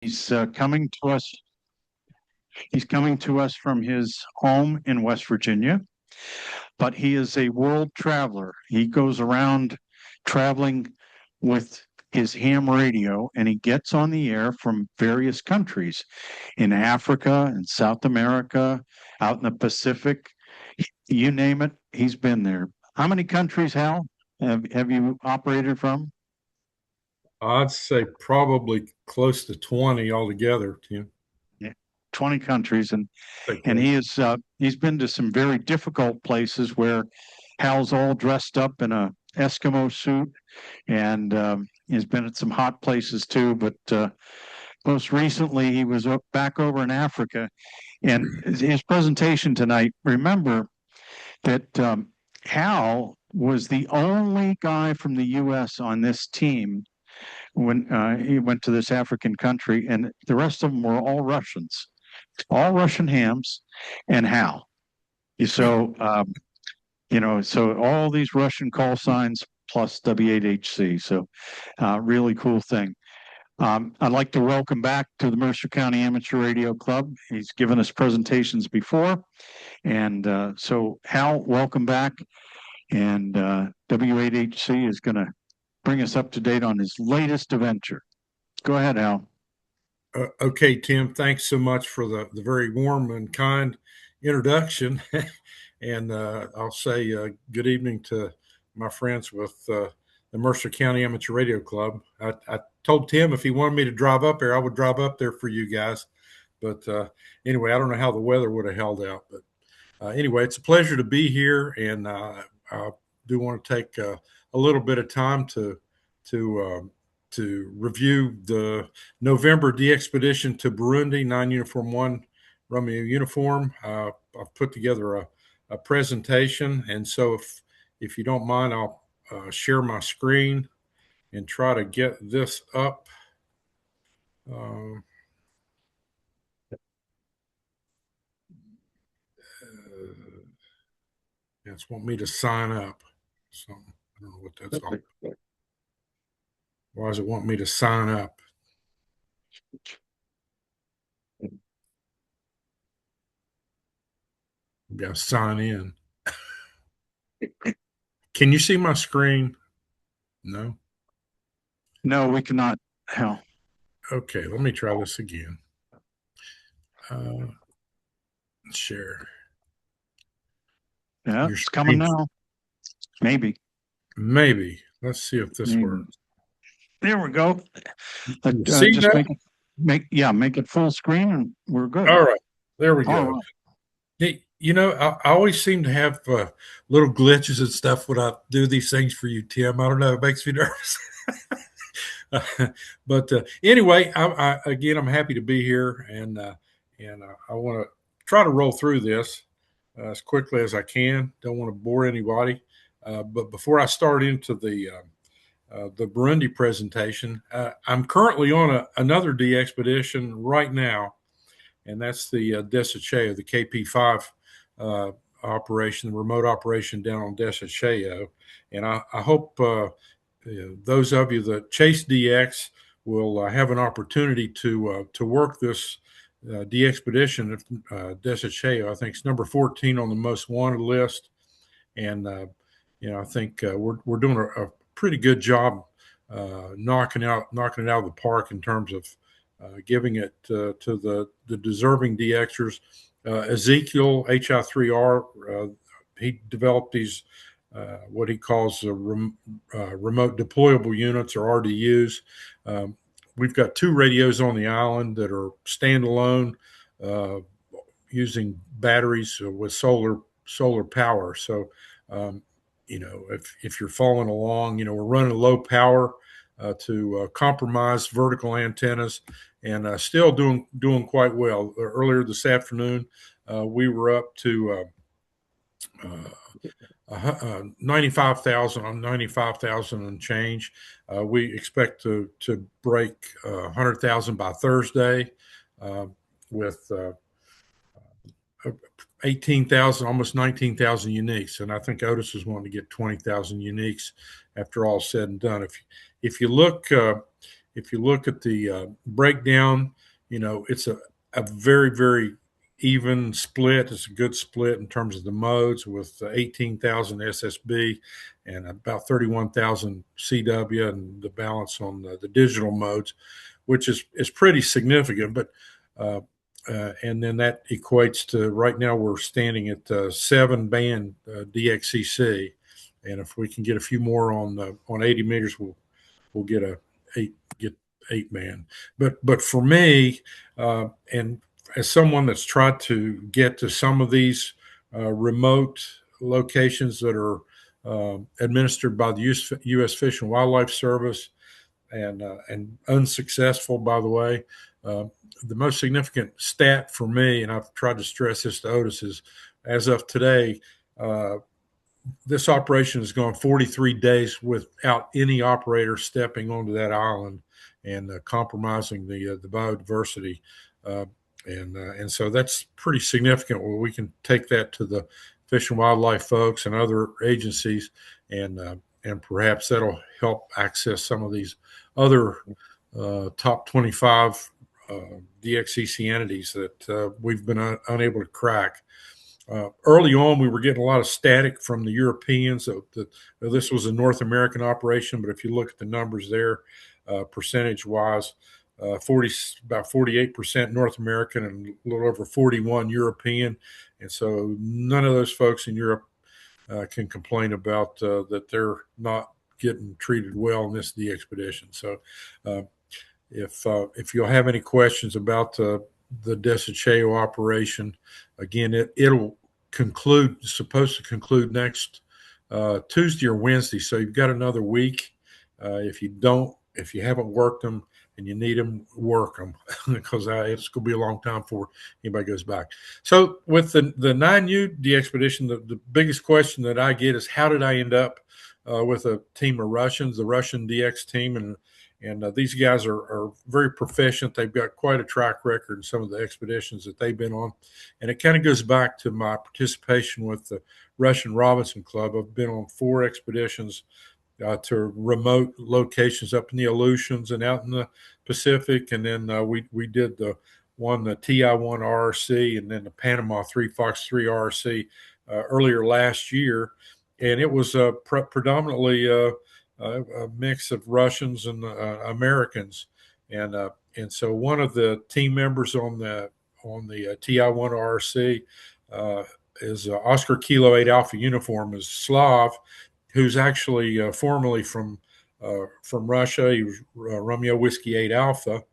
He's coming to us. He's coming to us from his home in West Virginia, but he is a world traveler. He goes around traveling with his ham radio, and he gets on the air from various countries in Africa and South America, out in the Pacific. You name it, he's been there. How many countries, Hal, have you operated from? I'd say probably close to 20 altogether, Tim. Yeah, 20 countries, and Say and close. he's been to some very difficult places where Hal's all dressed up in a Eskimo suit, and he's been at some hot places too. But most recently, he was back over in Africa, and his presentation tonight. Remember that Hal was the only guy from the U.S. on this team when he went to this African country, and the rest of them were all Russians, all Russian hams, and Hal. So, so all these Russian call signs plus W8HC. So, really cool thing. I'd like to welcome back to the Mercer County Amateur Radio Club. He's given us presentations before. And so, Hal, welcome back. And W8HC is going to bring us up to date on his latest adventure. Go ahead, Hal. Okay, Tim, thanks so much for the very warm and kind introduction. And I'll say good evening to my friends with the Mercer County Amateur Radio Club. I told Tim if he wanted me to drive up there, I would drive up there for you guys. But anyway, I don't know how the weather would have held out. But anyway, it's a pleasure to be here. And I do want to take a little bit of time to review the November de-expedition to Burundi, 9 Uniform 1 Romeo uniform. I've put together a presentation, and so if you don't mind, I'll share my screen and try to get this up. It's want me to sign up. So I don't know what that's all. Why does it want me to sign up? I've got to sign in. Can you see my screen? No. No, we cannot, Hal. Okay, let me try this again. Share. Yeah, Your it's coming screen. now. Maybe. Maybe. Let's see if this Maybe. works. There we go. You see Just that? make it full screen, and we're good. All right. There we All go. right. Hey, I always seem to have little glitches and stuff when I do these things for you, Tim. I don't know. It makes me nervous. But anyway, again, I'm happy to be here, and I want to try to roll through this as quickly as I can. Don't want to bore anybody. But before I start into the Burundi presentation, I'm currently on another de-expedition right now, and that's the Desacheo, the KP5 operation, the remote operation down on Desacheo. And I hope those of you that chase DX will have an opportunity to work this de-expedition of Desacheo. I think it's number 14 on the most wanted list, and I think we're doing a pretty good job knocking it out of the park in terms of giving it to the deserving DXers. Ezekiel HI3R, he developed these what he calls remote deployable units, or RDUs. We've got 2 radios on the island that are standalone, using batteries with solar power. So, if you're following along, we're running low power to compromise vertical antennas, and still doing quite well. Earlier this afternoon, we were up to 95,000 and change. We expect to break 100,000 by Thursday, with 18,000, almost 19,000 uniques. And I think Otis is wanting to get 20,000 uniques after all said and done. If you look if you look at the breakdown, it's a very, very even split. It's a good split in terms of the modes, with 18,000 SSB and about 31,000 CW, and the balance on the digital modes, which is pretty significant. But and then that equates to, right now we're standing at 7-band DXCC, and if we can get a few more on 80 meters, we'll get eight band. But for me, and as someone that's tried to get to some of these remote locations that are administered by the U.S. Fish and Wildlife Service, and unsuccessful, by the way. The most significant stat for me, and I've tried to stress this to Otis, is as of today, this operation has gone 43 days without any operator stepping onto that island and compromising the biodiversity. And so that's pretty significant. Where we can take that to the Fish and Wildlife folks and other agencies, and perhaps that'll help access some of these other top 25 DXCC entities that we've been unable to crack. Early on, we were getting a lot of static from the Europeans. So this was a North American operation, but if you look at the numbers there, percentage-wise, about 48% North American and a little over 41 European. And so none of those folks in Europe can complain about that they're not getting treated well in this DXpedition. So if you'll have any questions about the Desecheo operation, again, it'll supposed to conclude next Tuesday or Wednesday. So you've got another week. If you haven't worked them and you need them, work them, because it's going to be a long time before anybody goes back. So with the 9U DXpedition, the biggest question that I get is, how did I end up with a team of Russians, the Russian DX team? And these guys are very proficient. They've got quite a track record in some of the expeditions that they've been on. And it kind of goes back to my participation with the Russian Robinson Club. I've been on 4 expeditions to remote locations up in the Aleutians and out in the Pacific. And then we did the TI-1 RRC, and then the Panama 3 Fox 3 RRC earlier last year. And it was predominantly a mix of Russians and Americans. And so one of the team members on the TI-1 RRC is Oscar Kilo 8 Alpha uniform, is Slav, who's actually formerly from Russia. He was Romeo Whiskey 8 Alpha,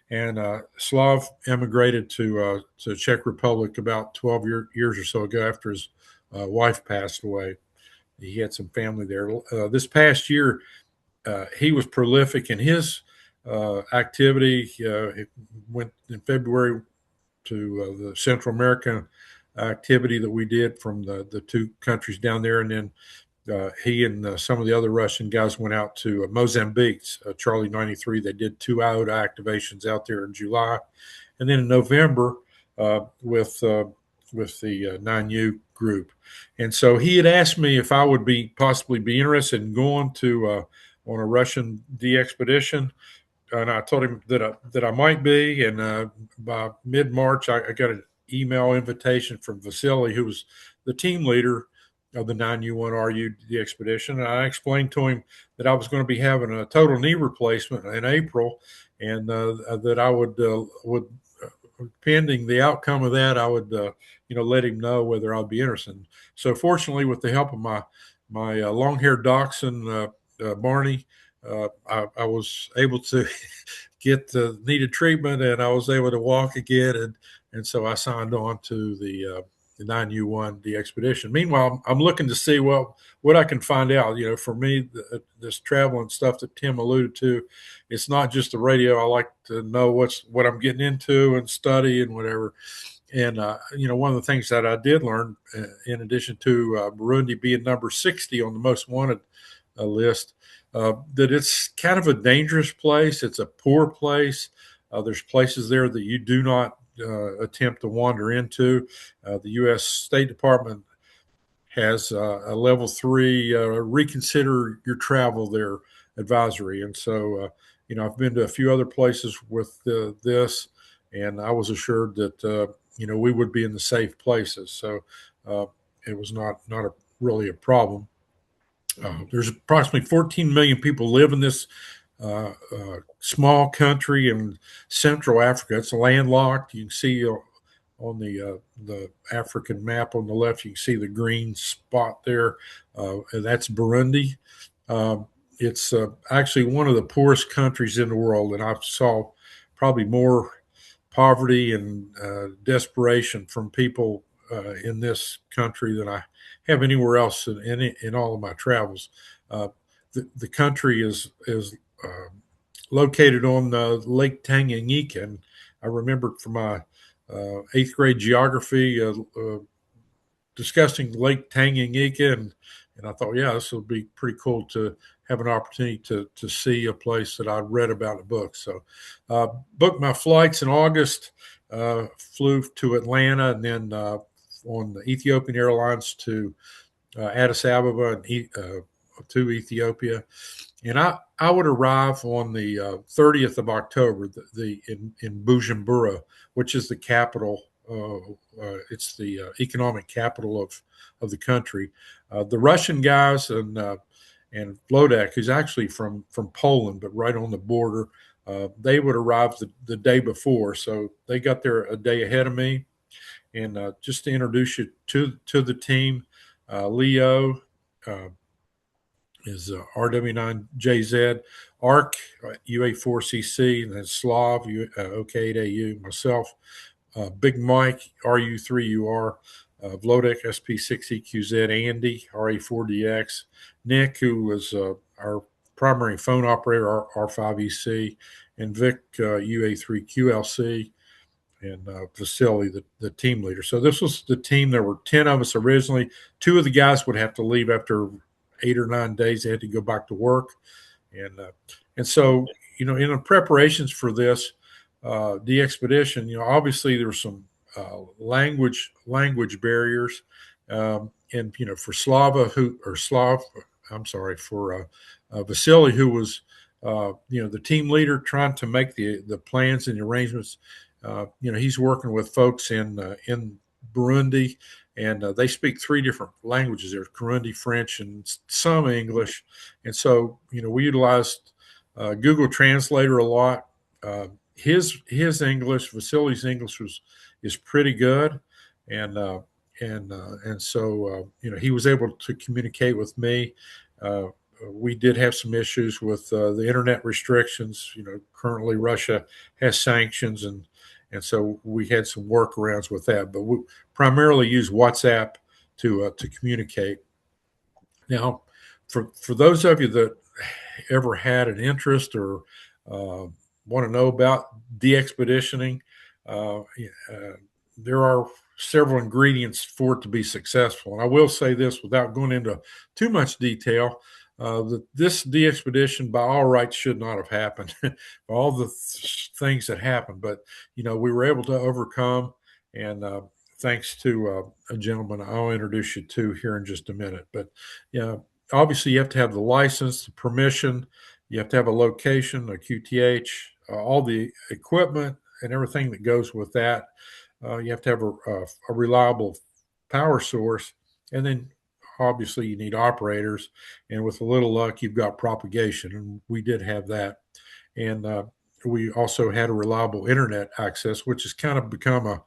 and Slav emigrated to Czech Republic about 12 years or so ago after his wife passed away. He had some family there. This past year, he was prolific in his activity. He went in February to the Central American activity that we did from the 2 countries down there, and then he and some of the other Russian guys went out to Mozambique's Charlie 93. They did 2 IOTA activations out there in July. And then in November with the 9U group. And so he had asked me if I would possibly be interested in going to on a Russian DXpedition. And I told him that I might be. And by mid-March, I got an email invitation from Vasily, who was the team leader of the 9U1RU DXpedition. And I explained to him that I was going to be having a total knee replacement in April, and that I would pending the outcome of that, I would let him know whether I'd be interested. So fortunately, with the help of my long-haired dachshund Barney, I was able to get the needed treatment, and I was able to walk again, and so I signed on to the 9U1 DXpedition. Meanwhile, I'm looking to see what I can find out. For me, this traveling stuff that Tim alluded to, it's not just the radio. I like to know what I'm getting into and study and whatever. And one of the things that I did learn, in addition to Burundi being number 60 on the most wanted list, that it's kind of a dangerous place. It's a poor place. There's places there that you do not attempt to wander into. The U.S. State Department has a level 3 reconsider your travel there advisory. And so, I've been to a few other places with this, and I was assured that we would be in the safe places. So it was not really a problem. There's approximately 14 million people live in this small country in Central Africa. It's landlocked. You can see on the African map on the left, you can see the green spot there. And that's Burundi. It's actually one of the poorest countries in the world, and I saw probably more poverty and desperation from people in this country than I have anywhere else in all of my travels. The country is located on Lake Tanganyika, and I remembered from my eighth grade geography discussing Lake Tanganyika, and I thought, yeah, this would be pretty cool to have an opportunity to see a place that I'd read about in a book. So, booked my flights in August, flew to Atlanta, and then on the Ethiopian Airlines to Addis Ababa and to Ethiopia. And I would arrive on the 30th of October, in Bujumbura, which is the capital. It's the economic capital of the country. The Russian guys and Vlodek, who's actually from Poland, but right on the border, they would arrive the day before, so they got there a day ahead of me. And just to introduce you to the team, Leo is RW9JZ, ARC U8HC, and then Slav OK8AU, myself, Big Mike RU3UR, Vlodek SP6EQZ, Andy RA4DX, Nick, who was our primary phone operator, R5EC, and Vic UA3QLC, and Vasily, the team leader. So this was the team. There were 10 of us originally. 2 of the guys would have to leave after 8 or 9 days. They had to go back to work. And so, in the preparations for this, the expedition, obviously there were some language barriers. And, for for Vasily, who was, the team leader trying to make the plans and the arrangements. He's working with folks in Burundi, and they speak 3 different languages there: Kirundi, French, and some English. And so, we utilized Google Translator a lot. His English, Vasily's English is pretty good, and so he was able to communicate with me. We did have some issues with the internet restrictions. Currently Russia has sanctions, and so we had some workarounds with that. But we primarily use WhatsApp to communicate. Now, for those of you that ever had an interest or want to know about de-expeditioning, there are several ingredients for it to be successful. And I will say this without going into too much detail, that this de-expedition by all rights should not have happened. All the things that happened, but we were able to overcome, and thanks to a gentleman I'll introduce you to here in just a minute. But obviously you have to have the license, the permission, you have to have a location, a QTH, all the equipment and everything that goes with that. You have to have a reliable power source, and then obviously you need operators, and with a little luck you've got propagation, and we did have that. And we also had a reliable internet access, which has kind of become a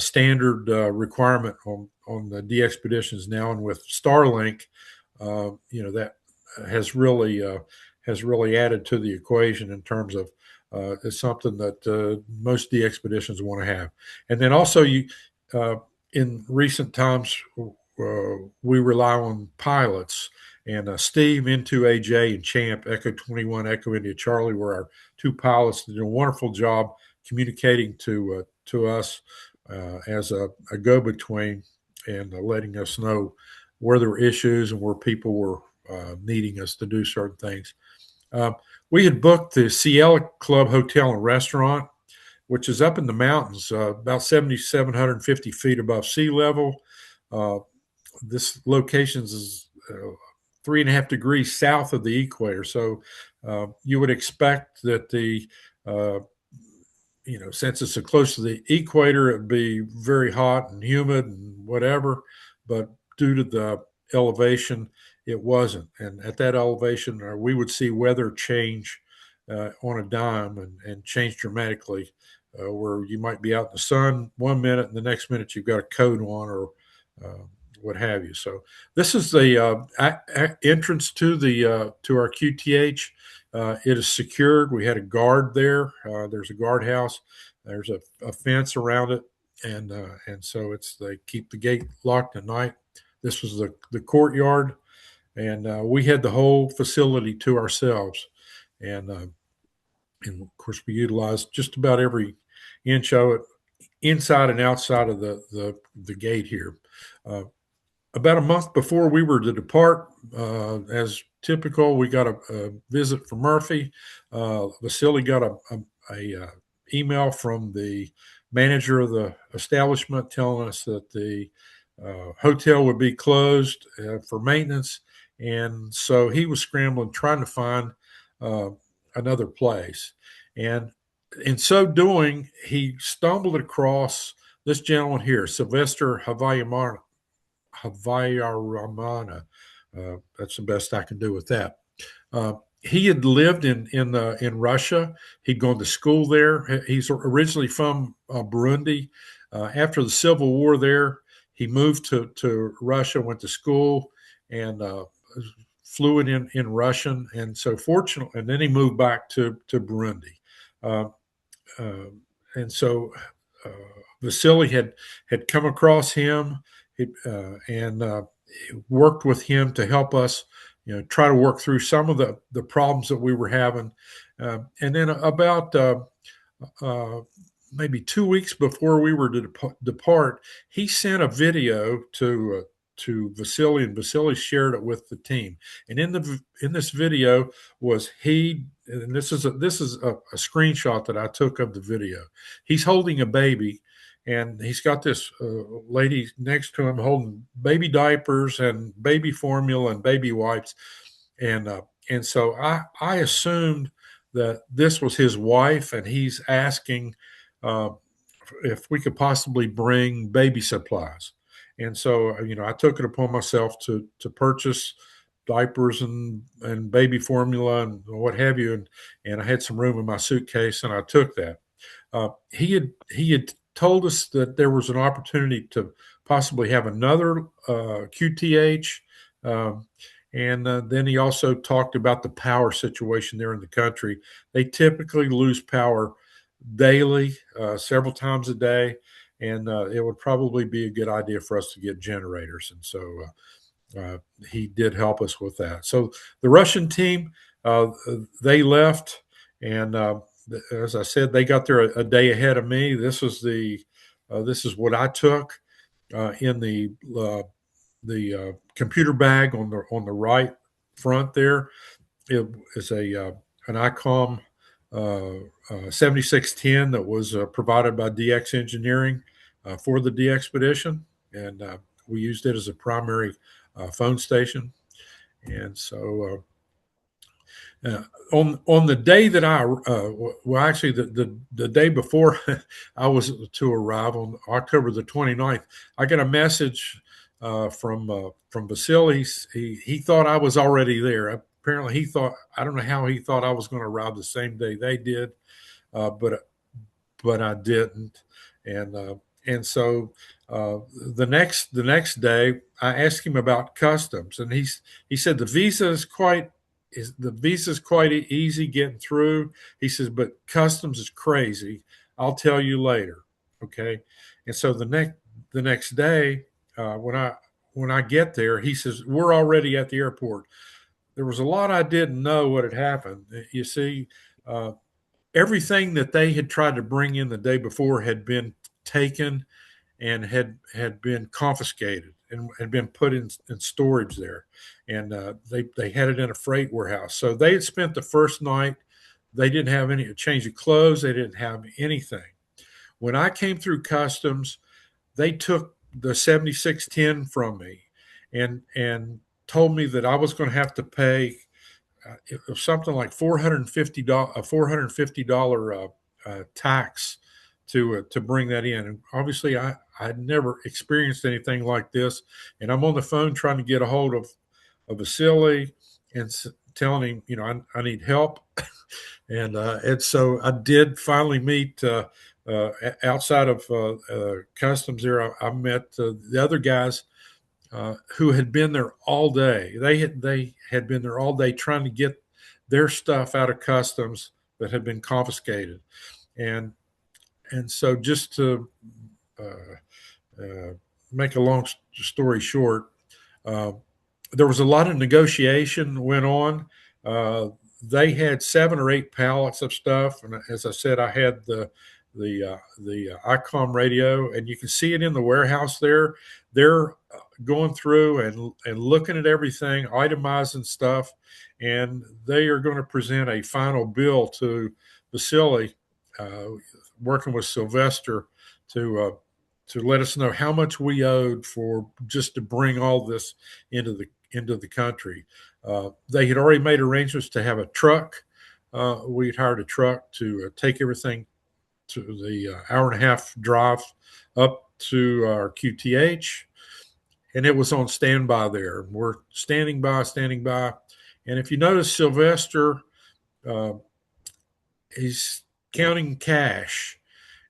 standard requirement on the de-expeditions now. And with Starlink, that has really added to the equation in terms of it's something that most de-expeditions want to have. And then also in recent times, we rely on pilots, and Steve, N2AJ, and Champ, Echo 21, Echo India Charlie, were our 2 pilots that did a wonderful job communicating to us as a go-between, and letting us know where there were issues and where people were needing us to do certain things. We had booked the Ciela Club Hotel and Restaurant, which is up in the mountains, about 7,750 feet above sea level. This location is 3.5 degrees south of the equator, so You would expect that uh, since it's so close to the equator, it'd be very hot and humid and whatever. But due to the elevation, it wasn't. And at that elevation, we would see weather change on a dime and change dramatically, where you might be out in the sun 1 minute and the next minute you've got a coat on or uh, what have you. So this is the entrance to the to our QTH. It is secured. We had a guard there. There's a guardhouse. There's a fence around it, and so they keep the gate locked at night. This was the courtyard, and we had the whole facility to ourselves, and of course we utilized just about every inch of it, inside and outside of the gate here. Uh, about a month before we were to depart, as typical, we got a visit from Murphy. Vasily got a email from the manager of the establishment telling us that the hotel would be closed for maintenance, and so he was scrambling trying to find uh, another place. And in so doing, he stumbled across this gentleman here, Sylvester Havayaramana. That's the best I can do with that. He had lived in Russia. He'd gone to school there. He's originally from Burundi. After the civil war there, he moved to Russia, went to school, and fluent in Russian. And so fortunately, and then he moved back to Burundi. Uh, uh, and so uh, Vasily had come across him and worked with him to help us, try to work through some of the problems that we were having. And then about uh, maybe 2 weeks before we were to depart, he sent a video to Vasily, and Vasily shared it with the team. And in this video was he, and this is a screenshot that I took of the video. He's holding a baby, and he's got this lady next to him holding baby diapers and baby formula and baby wipes, and so I assumed that this was his wife, and he's asking uh, if we could possibly bring baby supplies. And so, I took it upon myself to purchase diapers and baby formula and what have you, and I had some room in my suitcase, and I took that. He had told us that there was an opportunity to possibly have another QTH. Um, and then he also talked about the power situation there in the country. They typically lose power daily, several times a day, and it would probably be a good idea for us to get generators. And so he did help us with that. So the Russian team, they left, and as I said, they got there a day ahead of me. This is what I took in the computer bag on the right front there. It is an ICOM 7610 that was provided by DX Engineering for the expedition, and we used it as a primary phone station. And so on the day that well, actually the day before I was to arrive on October the 29th, I got a message from Vasily. He thought I was already there. Apparently he thought, I don't know how he thought I was going to arrive the same day they did, but I didn't. And so the next day I asked him about customs, and he said the visa is quite easy getting through. He says, but customs is crazy. I'll tell you later. Okay. And so the next day, when I get there, he says, we're already at the airport. There was a lot I didn't know what had happened. You see, everything that they had tried to bring in the day before had been taken and had been confiscated and had been put in storage there, and they had it in a freight warehouse. So they had spent the first night. They didn't have any change of clothes. They didn't have anything. When I came through customs, they took the 7610 from me, and told me that I was going to have to pay it was something like $450 tax to bring that in. And obviously, I'd never experienced anything like this. And I'm on the phone trying to get a hold of Vasily and telling him, I need help. And so I did finally meet outside of customs there. I met the other guys who had been there all day. They had been there all day trying to get their stuff out of customs that had been confiscated, and and so just to make a long story short, uh, there was a lot of negotiation went on. Uh, they had 7 or 8 pallets of stuff, and as I said, I had the ICOM radio, and you can see it in the warehouse there. They're going through and looking at everything, itemizing stuff, and they are going to present a final bill to Vasily, uh, working with Sylvester to to let us know how much we owed for just to bring all this into the country. They had already made arrangements to have a truck. We'd hired a truck to take everything to the hour and a half drive up to our QTH, and it was on standby there. We're standing by, standing by. And if you notice, Sylvester, uh, he's counting cash.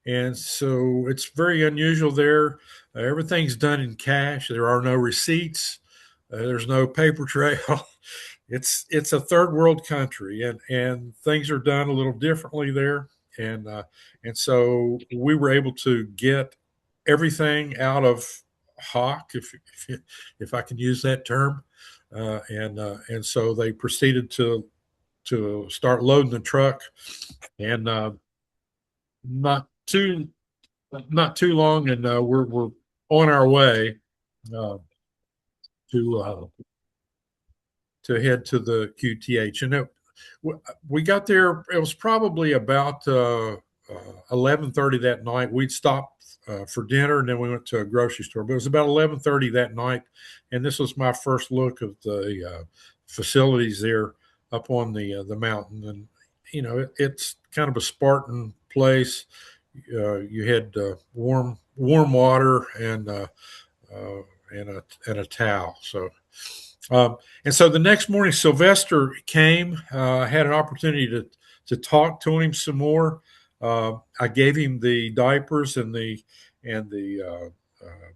And so it's very unusual there. Everything's done in cash. There are no receipts. There's no paper trail. It's a third world country, and things are done a little differently there. And so we were able to get everything out of Hawk, if I can use that term. And so they proceeded to start loading the truck, and not too not too long, and we're on our way uh, to to head to the QTH. And we got there. It was probably about 11:30 that night. We'd stopped for dinner, and then we went to a grocery store. But it was about 11:30 that night, and this was my first look of the facilities there up on the mountain. And it's kind of a Spartan place. You had warm water uh, and a towel. And so the next morning, Sylvester came. I had an opportunity to talk to him some more. I gave him the diapers and the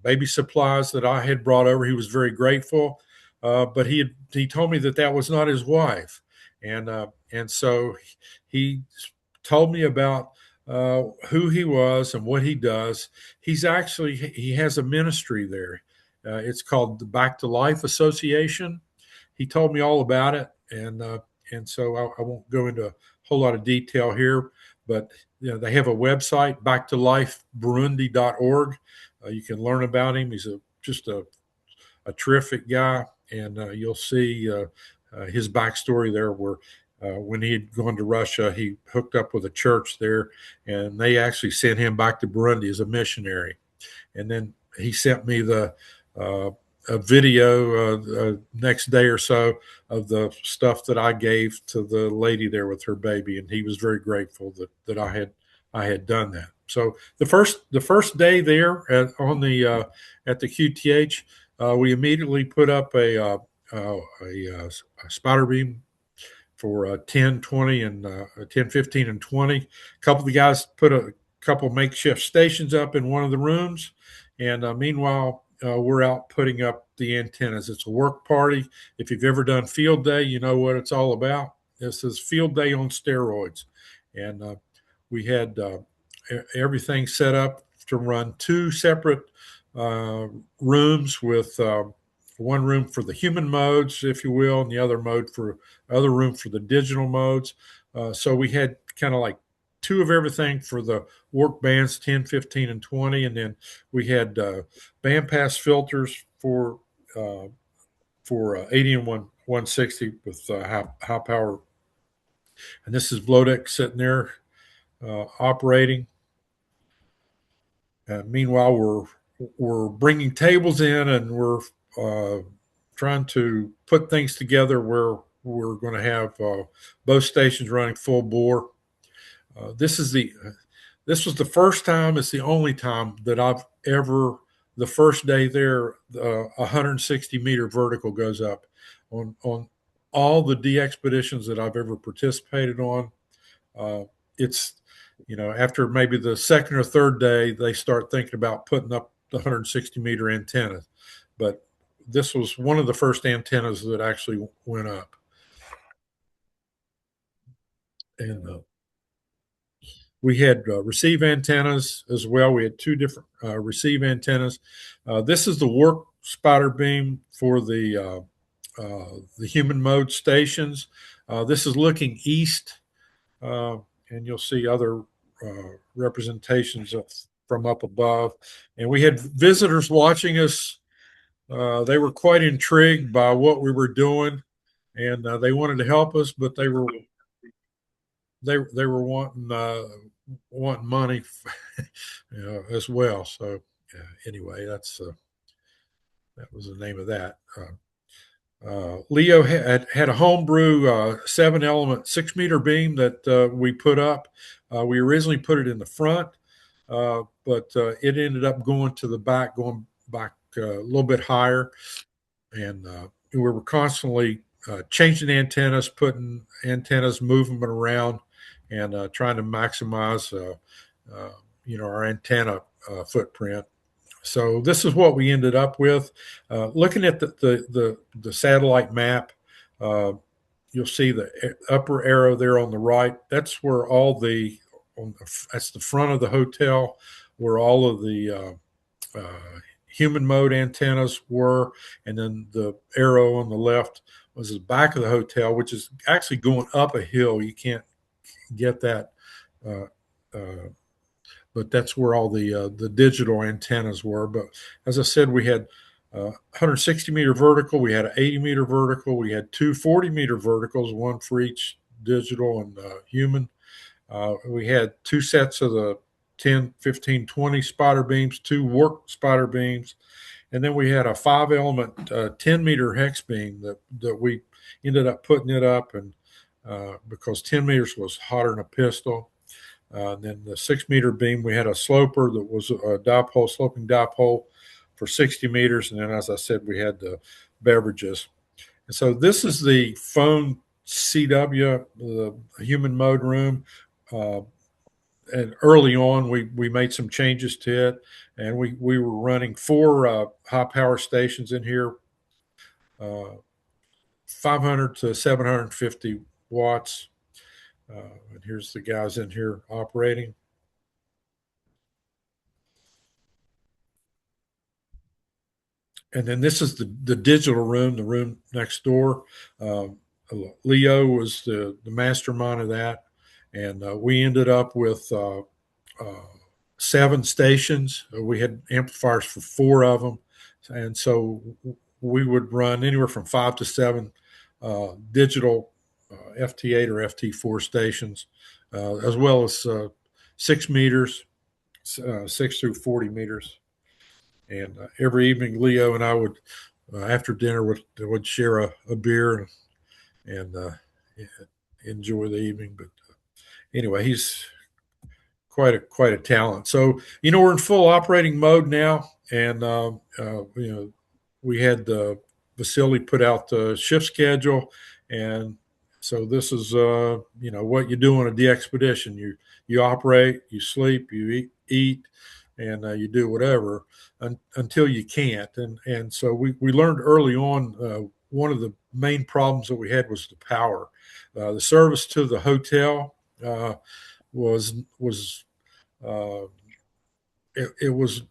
baby supplies that I had brought over. He was very grateful, but he told me that was not his wife, and so he told me about who he was and what he does. He has a ministry there. It's called the Back to Life Association. He told me all about it, and so I won't go into a whole lot of detail here, but they have a website, backtolifeburundi.org. You can learn about him. He's just a terrific guy, and you'll see his backstory there, where when he had gone to Russia, he hooked up with a church there, and they actually sent him back to Burundi as a missionary. And then he sent me a video next day or so of the stuff that I gave to the lady there with her baby, and he was very grateful that I had done that. So the first day there at the QTH, we immediately put up a spider beam for 10, 20, and 10, 15, and 20. A couple of the guys put a couple makeshift stations up in one of the rooms. And meanwhile, we're out putting up the antennas. It's a work party. If you've ever done field day, you know what it's all about. This is field day on steroids. And we had everything set up to run 2 separate rooms with one room for the human modes, if you will, and the other room for the digital modes. So we had kind of like 2 of everything for the work bands, 10, 15, and 20. And then we had bandpass filters for 80 and 160 with high power. And this is Vlodek sitting there operating. Meanwhile, we're bringing tables in, and we're trying to put things together where we're going to have both stations running full bore. This was the first time. It's the only time that I've ever, the first day there, 160-meter vertical goes up on all the D expeditions that I've ever participated on. It's, after maybe the second or third day, they start thinking about putting up the 160-meter antenna. But this was one of the first antennas that actually went up. And we had receive antennas as well. We had two different receive antennas. This is the work spotter beam for the human mode stations. This is looking east, and you'll see other representations from up above. And we had visitors watching us. They were quite intrigued by what we were doing, and they wanted to help us, but they were wanting money as well. So anyway, that was the name of that. Leo had a homebrew 7-element 6-meter beam that we put up. We originally put it in the front, but it ended up going back a little bit higher, and we were constantly changing antennas, putting antennas, moving them around, and trying to maximize our antenna footprint. So this is what we ended up with. Looking at the satellite map, you'll see the upper arrow there on the right. That's where that's the front of the hotel, where all of the human mode antennas were, and then the arrow on the left was the back of the hotel, which is actually going up a hill. You can't get that. But that's where all the digital antennas were. But as I said, we had 160-meter vertical, we had an 80-meter vertical, we had two 40-meter verticals, one for each digital and human. We had two sets of the 10, 15, 20 spotter beams, two work spotter beams, and then we had a 5-element 10-meter hex beam that we ended up putting it up, and because 10 meters was hotter than a pistol. Then the 6-meter beam, we had a sloper that was a sloping dipole for 60 meters. And then, as I said, we had the beverages. And so this is the phone CW, the human mode room. And early on, we made some changes to it. And we were running 4 high power stations in here, 500 to 750 watts. And here's the guys in here operating. And then this is the digital room, the room next door. Leo was the mastermind of that. And we ended up with 7 stations. We had amplifiers for 4 of them. And so we would run anywhere from 5 to 7 digital FT8 or FT4 stations, as well as 6 meters, 6 through 40 meters. And every evening, Leo and I would, after dinner, would share a beer and enjoy the evening. But anyway, he's quite a talent. So we're in full operating mode now, and we had the facility put out the shift schedule, and so this is what you do on a de-expedition. You operate, you sleep, you eat, and you do whatever until you can't. And so we learned early on one of the main problems that we had was the power. The service to the hotel was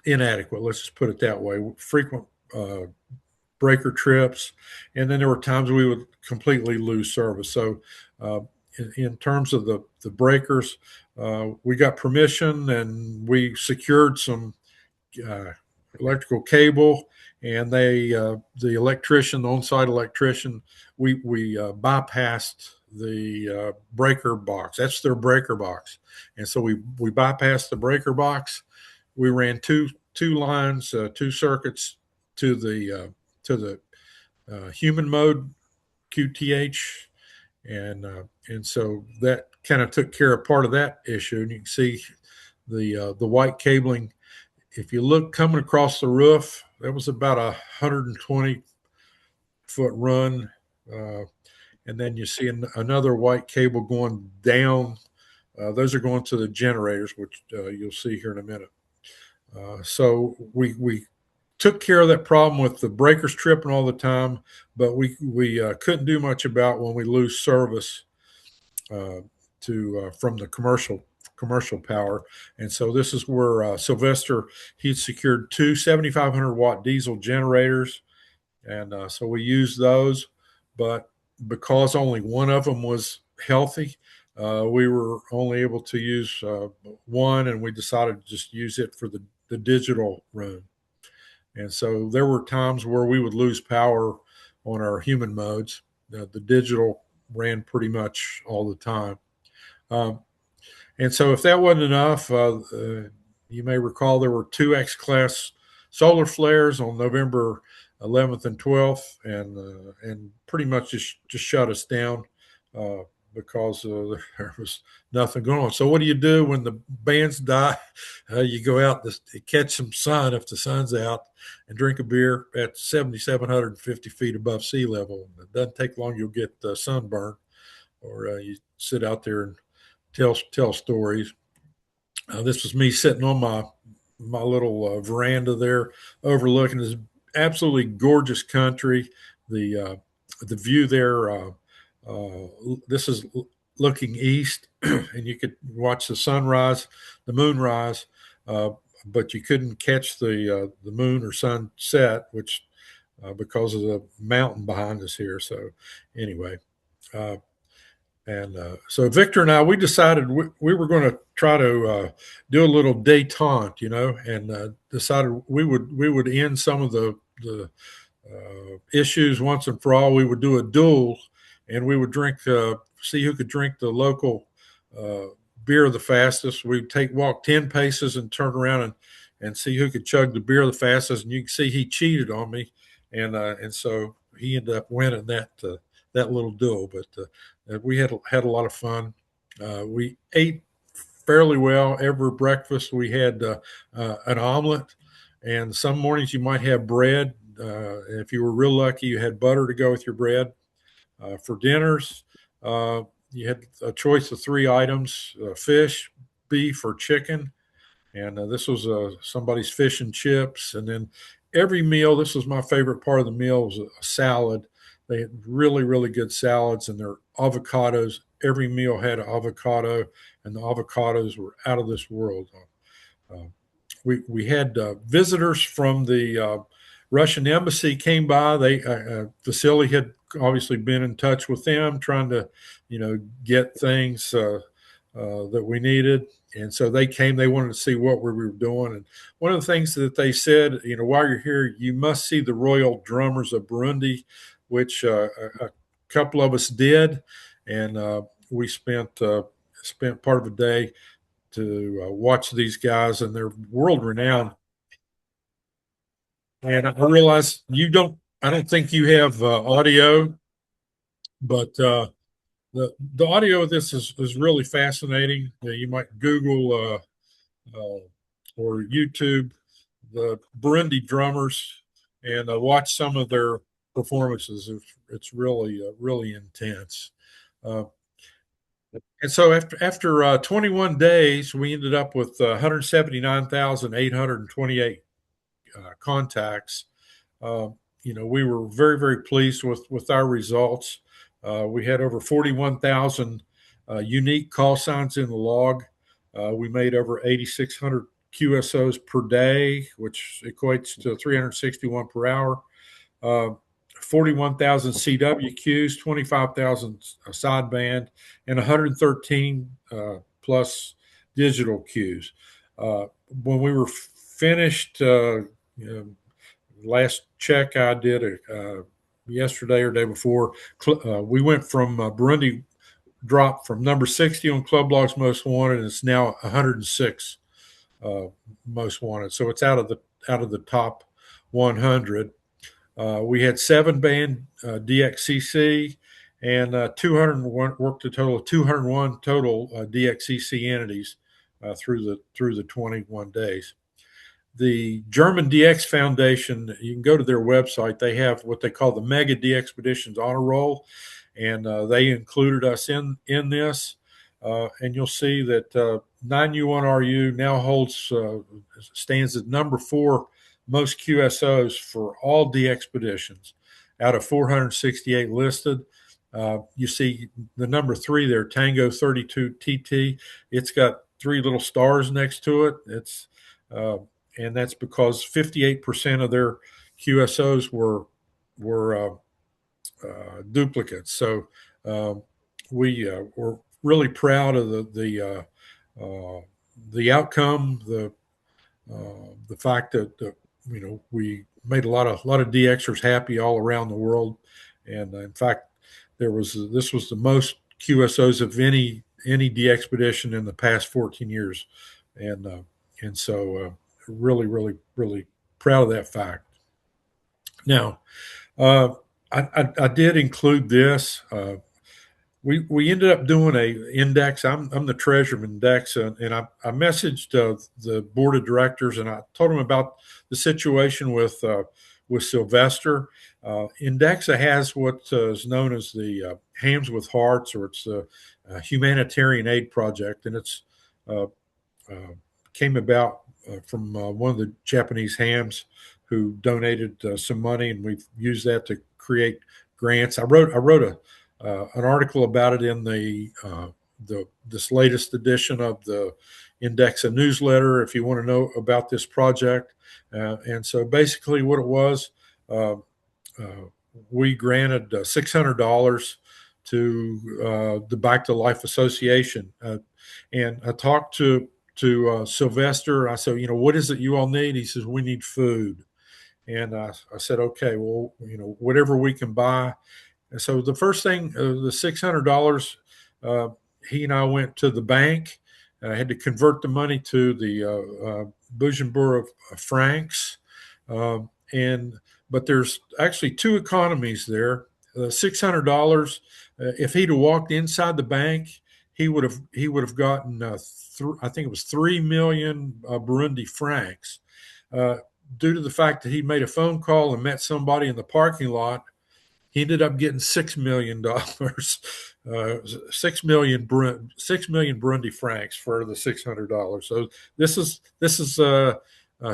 inadequate. Let's just put it that way. Frequent breaker trips, and then there were times we would completely lose service. So in terms of the breakers, we got permission and we secured some electrical cable, and the on-site electrician, we bypassed the breaker box. That's their breaker box, and so we bypassed the breaker box. We ran two lines, 2 circuits to the human mode QTH, and so that kind of took care of part of that issue. And you can see the white cabling. If you look coming across the roof, that was about 120-foot run, and then you see another white cable going down. Those are going to the generators, which you'll see here in a minute. So we took care of that problem with the breakers tripping all the time, but we couldn't do much about when we lose service from the commercial power. And so this is where Sylvester, he'd secured two 7,500 watt diesel generators, and so we used those, but because only one of them was healthy, we were only able to use one, and we decided to just use it for the digital room. And so there were times where we would lose power on our human modes. The digital ran pretty much all the time. And so if that wasn't enough, you may recall there were two X-class solar flares on November 11th and 12th, and pretty much just shut us down because there was nothing going on. So what do you do when the bands die? You go out to catch some sun if the sun's out and drink a beer at 7,750 feet above sea level. It doesn't take long, you'll get sunburned, or you sit out there and tell stories. This was me sitting on my little veranda there, overlooking this absolutely gorgeous country. The view there. This is looking east, and you could watch the sunrise, the moonrise, but you couldn't catch the moon or sunset, which because of the mountain behind us here. So anyway. So Victor and I, we decided we were going to try to do a little détente, and decided we would end some of the issues once and for all. We would do a duel, and we would drink, see who could drink the local beer the fastest. We'd walk 10 paces and turn around and see who could chug the beer the fastest. And you can see he cheated on me, and so he ended up winning that little duel. But we had a lot of fun. We ate fairly well. Every breakfast we had an omelet, and some mornings you might have bread. If you were real lucky, you had butter to go with your bread. For dinners, you had a choice of three items: fish, beef, or chicken. And this was somebody's fish and chips. And then every meal, this was my favorite part of the meal, was a salad. They had really, really good salads, and their avocados. Every meal had an avocado, and the avocados were out of this world. We had visitors from the Russian embassy came by. Vasily had obviously been in touch with them, trying to, get things that we needed. And so they came. They wanted to see what we were doing. And one of the things that they said, while you're here, you must see the Royal Drummers of Burundi, which a couple of us did, and we spent part of the day to watch these guys, and they're world renowned. And I realize I don't think you have audio, but the audio of this is really fascinating. You might Google or YouTube the Burundi drummers and watch some of their performances. It's really really intense. And so after 21 days, we ended up with 179,828 contacts. We were very, very pleased with our results. We had over 41,000 unique call signs in the log. We made over 8,600 QSOs per day, which equates to 361 per hour. 41,000 CWQs, 25,000 sideband, and 113 plus digital queues. When we were finished, last check I did yesterday or day before, we went from Burundi dropped from number 60 on Club Log's Most Wanted, and it's now 106 most wanted. So it's out of the top 100. We had 7 band DXCC, and 201 worked a total of 201 total DXCC entities through the 21 days. The German DX Foundation, you can go to their website. They have what they call the Mega DXpeditions Honor Roll, and they included us in this. And you'll see that 9U1RU now stands at number 4 most QSOs for all DXpeditions out of 468 listed. You see the number 3 there, Tango 32 TT. It's got 3 little stars next to it. And that's because 58% of their QSOs were duplicates. So we're really proud of the outcome, the fact that we made a lot of DXers happy all around the world, and in fact, this was the most QSOs of any DXpedition in the past 14 years, and so really proud of that fact. Now, I did include this. We ended up doing a index. I'm the treasurer of Index, and I messaged the board of directors, and I told them about the situation with Sylvester. Indexa has what is known as the Hams with Hearts, or it's the humanitarian aid project, and it's came about from one of the Japanese hams who donated some money, and we've used that to create grants. I wrote an article about it in this latest edition of the Indexa newsletter if you want to know about this project. And so basically what it was, we granted $600 to the Back to Life Association. And I talked to Sylvester. I said, what is it you all need? He says, we need food. And I said, okay, well, whatever we can buy. And so the first thing, the $600, he and I went to the bank. I had to convert the money to the Bujumbura francs. But there's actually 2 economies there. $600, if he'd have walked inside the bank, he would have gotten I think it was 3 million Burundi francs. Due to the fact that he made a phone call and met somebody in the parking lot, he ended up getting $6 million, 6 million Burundi francs for the $600. So this is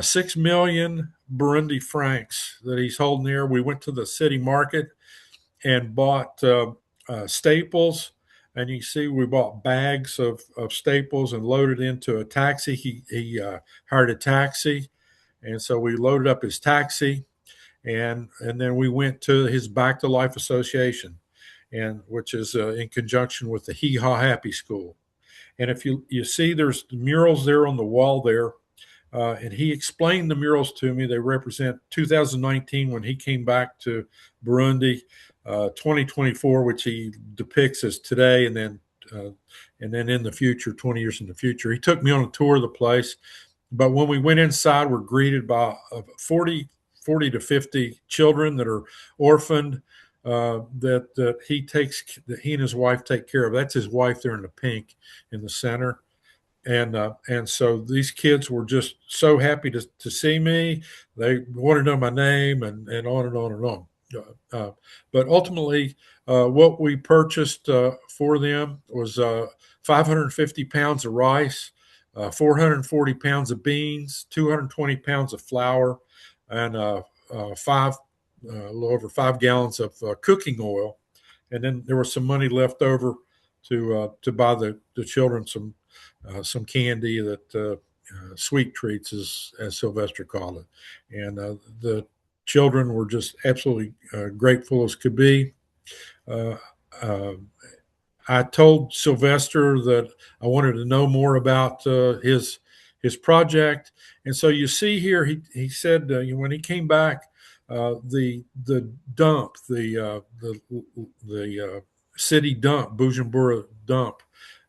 6 million Burundi francs that he's holding there. We went to the city market and bought staples. And you see, we bought bags of staples and loaded into a taxi. He hired a taxi, and so we loaded up his taxi, and then we went to his Back to Life Association, and which is in conjunction with the Hee Haw Happy School. And if you see, there's murals there on the wall there, and he explained the murals to me. They represent 2019 when he came back to Burundi. 2024, which he depicts as today, and then in the future, 20 years in the future. He took me on a tour of the place, but when we went inside, we're greeted by 40 to 50 children that are orphaned that he and his wife take care of. That's his wife there in the pink in the center. And so these kids were just so happy to see me. They wanted to know my name and on and on and on. But ultimately, what we purchased for them was 550 pounds of rice, 440 pounds of beans, 220 pounds of flour, and a little over 5 gallons of cooking oil. And then there was some money left over to buy the children some candy, that sweet treats, as Sylvester called it. And the children were just absolutely grateful as could be. I told Sylvester that I wanted to know more about his project, and so you see here, he said when he came back, the dump, the city dump, Bujumbura dump,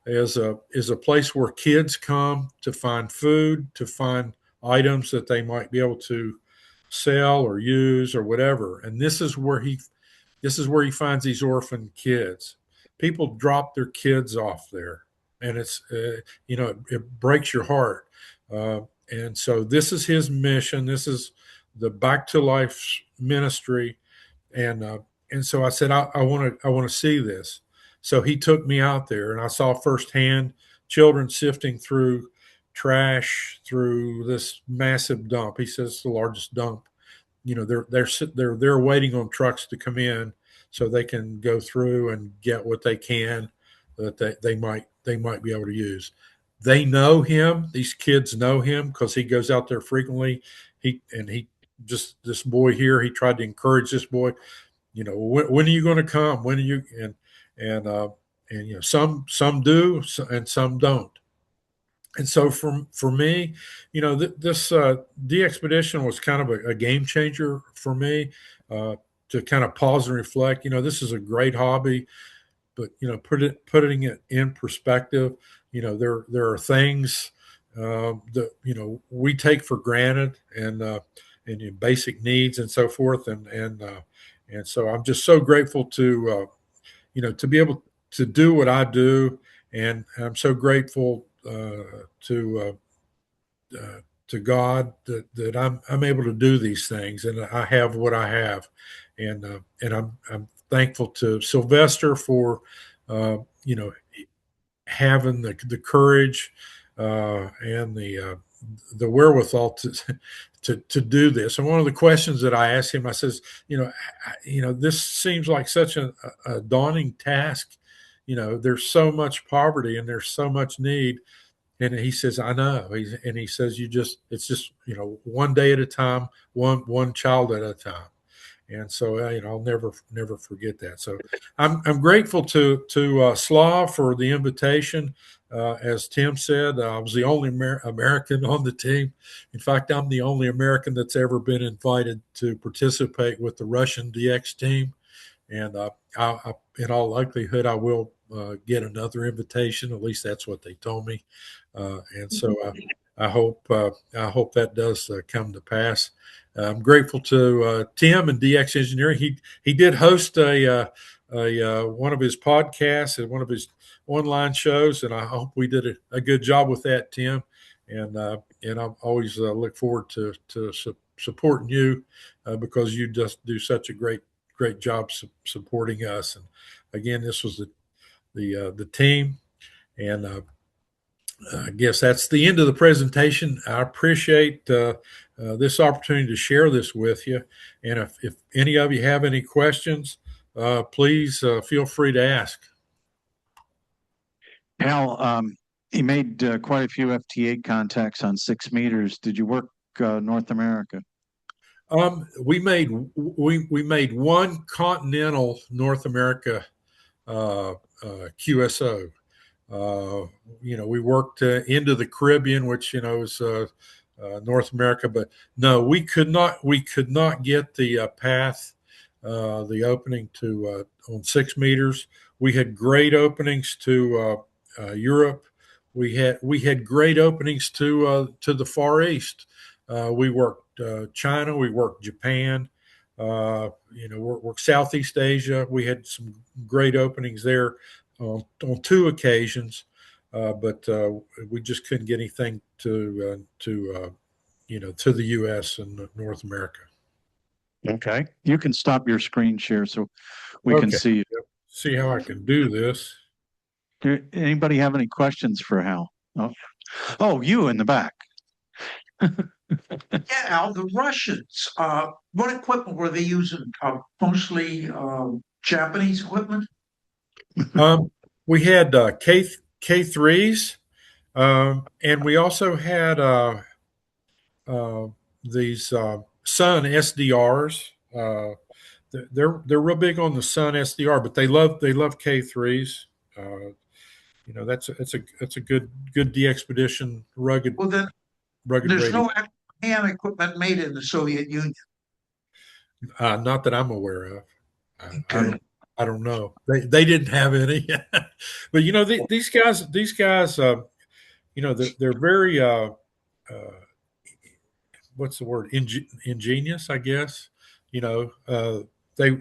is a place where kids come to find food, to find items that they might be able to sell or use or whatever. And this is where he this is where he finds these orphan kids. People drop their kids off there, and it's it breaks your heart. And so this is his mission. This is the Back to Life ministry, and so I said, I want to see this. So he took me out there, and I saw firsthand children sifting through trash through this massive dump. He says it's the largest dump. They're waiting on trucks to come in so they can go through and get what they can that they might be able to use. They know him. These kids know him because he goes out there frequently. He just this boy here. He tried to encourage this boy. When are you going to come? When are you? And some do and some don't. And so for me, this D expedition was kind of a game changer for me, to kind of pause and reflect. This is a great hobby, but putting it in perspective, there are things that we take for granted, and your basic needs and so forth, and so I'm just so grateful to be able to do what I do, and I'm so grateful to God that I'm able to do these things, and I have what I have, and I'm thankful to Sylvester for having the courage and the wherewithal to do this. And one of the questions that I asked him, I says, this seems like such a daunting task. There's so much poverty and there's so much need. And he says, I know. He says, it's just, one day at a time, one child at a time. And so, I'll never forget that. So I'm grateful to Slav for the invitation. As Tim said, I was the only American on the team. In fact, I'm the only American that's ever been invited to participate with the Russian DX team. And in all likelihood, I will get another invitation. At least that's what they told me. And so I hope that does come to pass. I'm grateful to Tim and DX Engineering. He did host a one of his podcasts and one of his online shows, and I hope we did a good job with that, Tim. And I always look forward to supporting you because you just do such a great job supporting us. And again, this was the team, and I guess that's the end of the presentation. I appreciate this opportunity to share this with you. And if any of you have any questions, please feel free to ask. Hal, he made quite a few FTA contacts on 6 meters. Did you work North America? We made one continental North America QSO. We worked into the Caribbean, which is North America, but no, we could not get the path, the opening to on 6 meters. We had great openings to Europe. We had great openings to the Far East. We worked China. We worked Japan. Worked Southeast Asia. We had some great openings there on 2 occasions, but we just couldn't get anything to the U.S. and North America. Okay, you can stop your screen share so we can see you. See how I can do this. Anybody have any questions for Hal? Oh, you in the back. Yeah, Al, the Russians, what equipment were they using? Mostly Japanese equipment? We had K3s, and we also had these Sun SDRs. They're real big on the Sun SDR, but they love K3s. That's a good de-expedition rugged. Well, then there's radio. no hand equipment made in the Soviet Union. Not that I'm aware of. Okay. I don't know. They didn't have any, but these guys, they're very what's the word? Ingenious, I guess. They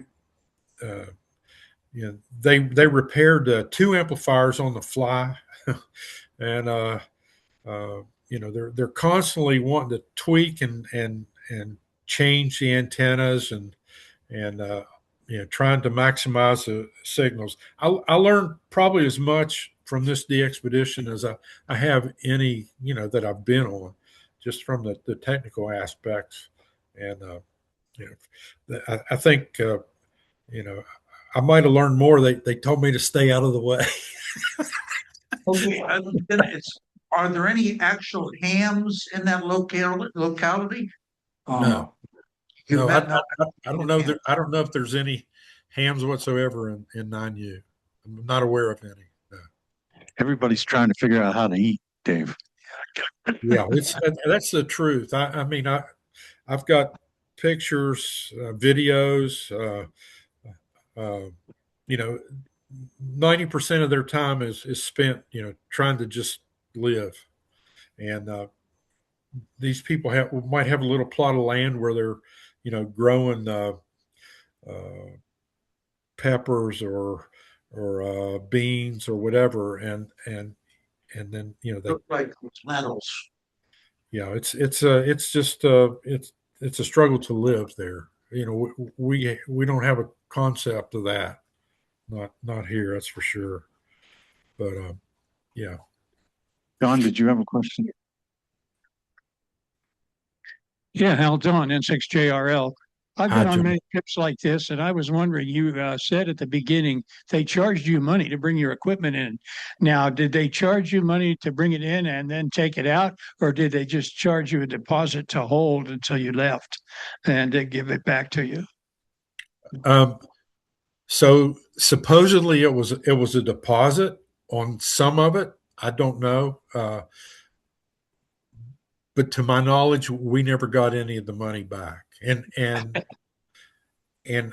you know, they repaired two amplifiers on the fly, and you know, they're constantly wanting to tweak and change the antennas and you know, trying to maximize the signals. I learned probably as much from this DXpedition as I have any, you know, that I've been on, just from the technical aspects. And you know, I think you know, I might have learned more. They told me to stay out of the way. Okay, then are there any actual hams in that locality? Uh, No, you've no, met no I don't know. I don't know if there's any hams whatsoever in 9U. I'm not aware of any. No. Everybody's trying to figure out how to eat, Dave. Yeah, it's that's the truth. I mean, I've got pictures, videos. Uh, you know, 90% of their time is spent, you know, trying to just live. And these people might have a little plot of land where they're, you know, growing uh, peppers or beans or whatever, and then, you know, they, look like lentils. yeah, it's just it's a struggle to live there. You know, we don't have a concept of that. Not here, that's for sure. But yeah, Don, did you have a question? Yeah, Hal Don, N6JRL. I've hi been on John. many trips like this, and I was wondering, you said at the beginning they charged you money to bring your equipment in. Now, did they charge you money to bring it in and then take it out, or did they just charge you a deposit to hold until you left and then give it back to you? Um, so supposedly it was a deposit on some of it. I don't know, but to my knowledge, we never got any of the money back, and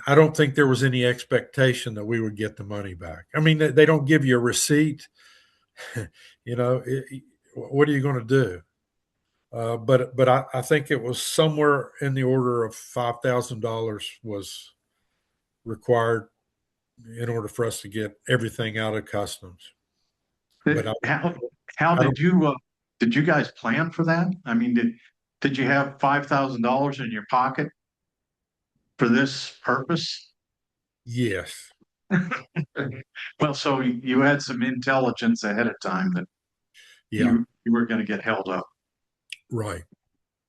I don't think there was any expectation that we would get the money back. I mean, they don't give you a receipt. You know, what are you going to do? But I think it was somewhere in the order of $5,000 was required in order for us to get everything out of customs. But How I don't. did you guys plan for that? I mean, did you have $5,000 in your pocket for this purpose? Yes. Well, so you had some intelligence ahead of time that Yeah. you were going to get held up. Right.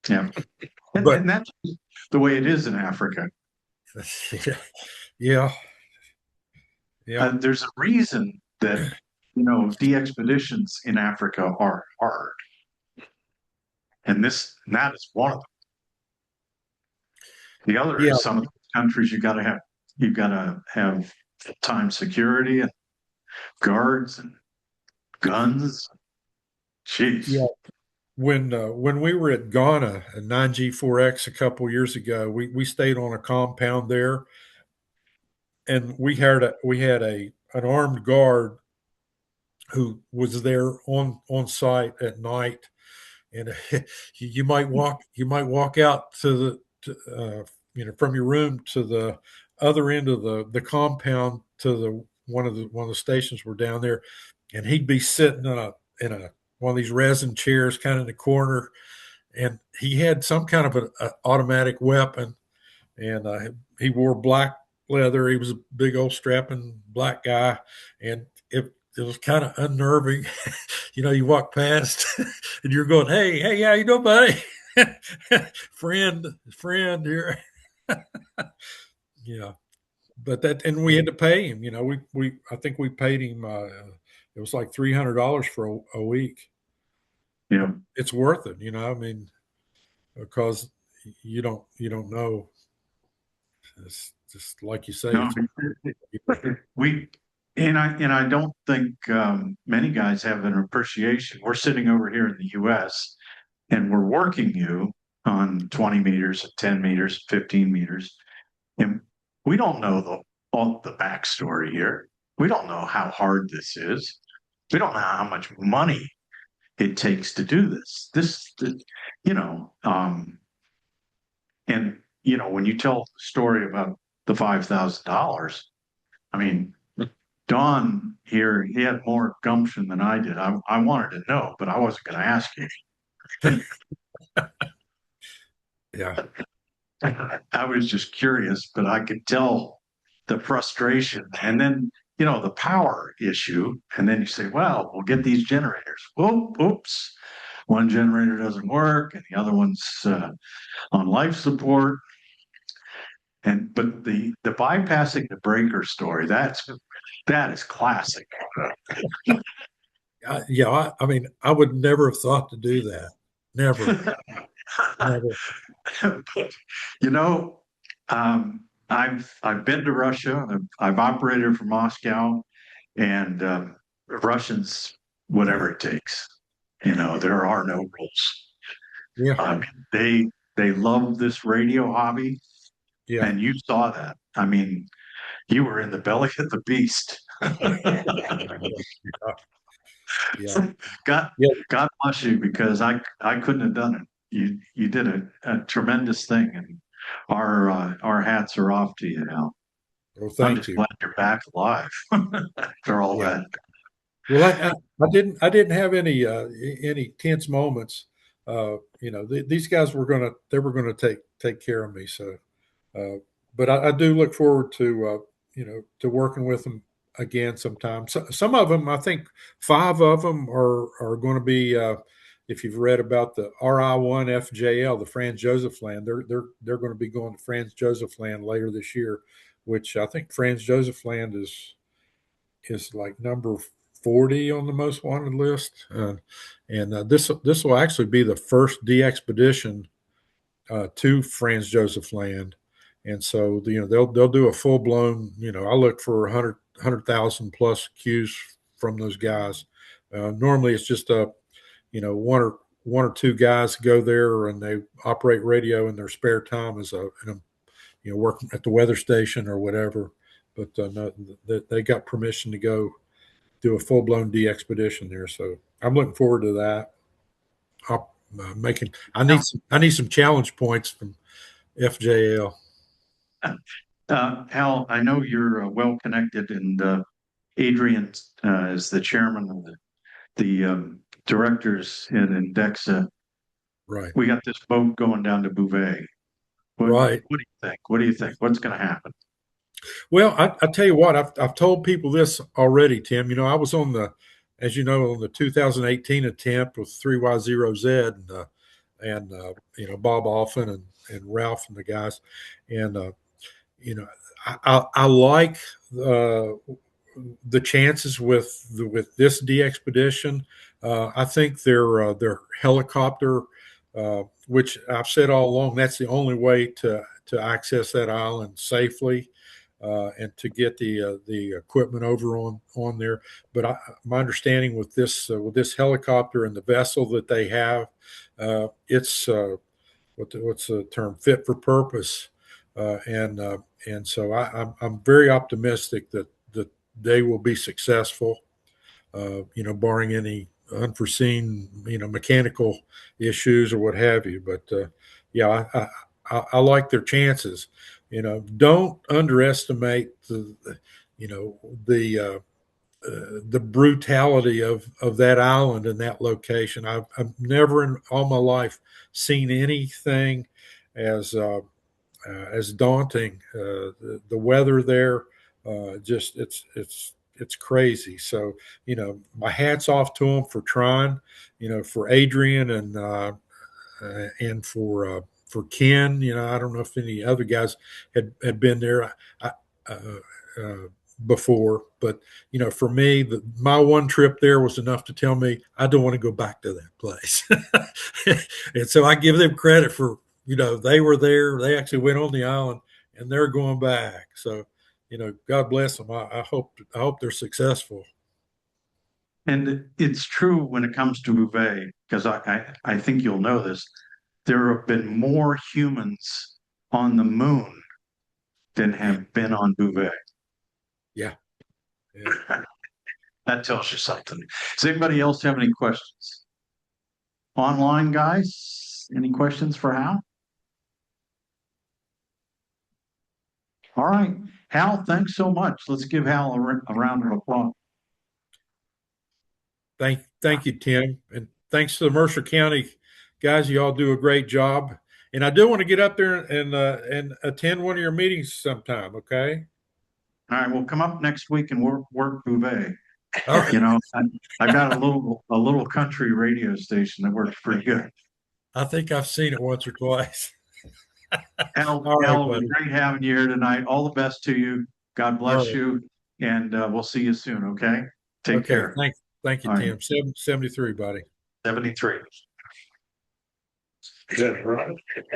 Yeah. But And that's the way it is in Africa. yeah. Yeah. There's a reason that, the expeditions in Africa are hard. And that is one of them. The other Yeah. is some of the countries you've got to have time security and guards and guns. Jeez. Yeah. When we were at Ghana at 9G4X a couple years ago, we stayed on a compound there, and we had an armed guard who was there on site at night, and you might walk out to you know, from your room to the other end of the compound to the one of the stations were down there, and he'd be sitting in a one of these resin chairs kind of in the corner, and he had some kind of an automatic weapon, and he wore black leather. He was a big old strapping black guy, and it was kind of unnerving. You know, you walk past and you're going, hey, how you doing, buddy? friend here. Yeah, but and we had to pay him. You know, I think we paid him. It was like $300 for a week. Yeah. It's worth it. You know, I mean, because you don't know. It's just like you say. No, we and I don't think many guys have an appreciation. We're sitting over here in the U.S. and we're working you on 20 meters, 10 meters, 15 meters, and we don't know all the backstory here. We don't know how hard this is. We don't know how much money it takes to do this. You know, and when you tell the story about the $5,000, I mean, Don here, he had more gumption than I did. I wanted to know, but I wasn't going to ask you. Yeah. I was just curious, but I could tell the frustration. And then, you know, the power issue. And then you say, well, we'll get these generators. Whoop, oops. One generator doesn't work and the other one's on life support. And but the bypassing the breaker story, that is classic. I mean, I would never have thought to do that. Never, never. You know, I've been to Russia. I've operated from Moscow, and Russians, whatever it takes. You know, there are no rules. Yeah, They love this radio hobby, yeah, and you saw that. I mean, you were in the belly of the beast. yeah, God, yeah. God bless you because I couldn't have done it. You did a tremendous thing, and our hats are off to you now. Well, I'm thank just you. glad you're back alive after all Yeah. that. Well, I didn't have any tense moments. These guys were gonna take care of me. So, uh, but I do look forward to to working with them again sometime. So, some of them, I think, 5 of them are going to be. If you've read about the RI1 FJL, the Franz Josef Land, they're going to be going to Franz Josef Land later this year, which I think Franz Josef Land is like number 40 on the most wanted list. And this will actually be the first DXpedition to Franz Josef Land. And so they'll do a full blown. I look for 100,000 plus Qs from those guys. Normally it's just one or two guys go there and they operate radio in their spare time as working at the weather station or whatever. But no, they got permission to go do a full blown DXpedition there. So I'm looking forward to that. I need some challenge points from FJL. Hal, I know you're well connected, and Adrian is the chairman of the directors in Indexa. Right. We got this boat going down to Bouvet. Right. What do you think? What do you think? What's going to happen? Well, I tell you what, I've told people this already, Tim. I was as you know, on the 2018 attempt with 3Y0Z and Bob Alphin and Ralph and the guys, and you know I like the chances with this DXpedition. I think their helicopter, which I've said all along, that's the only way to access that island safely. And to get the equipment over on there. But my understanding with this helicopter and the vessel that they have, it's what's the term, fit for purpose, and so I'm very optimistic that they will be successful. Barring any unforeseen mechanical issues or what have you. But yeah, I like their chances. Don't underestimate the brutality of that island and that location. I've never in all my life seen anything as daunting. The weather there, just it's crazy. So my hats off to them for trying. For Adrian and for Ken. I don't know if any other guys had been there before, but for me, my one trip there was enough to tell me I don't want to go back to that place. And so I give them credit for they were there, they actually went on the island, and they're going back. So God bless them. I hope they're successful. And it's true when it comes to Bouvet, because I think you'll know this. There have been more humans on the moon than have been on Bouvet. Yeah. Yeah. That tells you something. Does anybody else have any questions? Online, guys, any questions for Hal? All right, Hal, thanks so much. Let's give Hal a round of applause. Thank you, Tim, and thanks to the Mercer County guys. You all do a great job, and I do want to get up there and attend one of your meetings sometime. Okay. All right, we'll come up next week and work Bouvet. All right. You know, I've got a little country radio station that works pretty good. I think I've seen it once or twice. Al, All right, Al, it was buddy. great having you here tonight. All the best to you. God bless right. you, and we'll see you soon. Okay, take care. Thank you, All right. Tim. 73, buddy. 73. Is that right?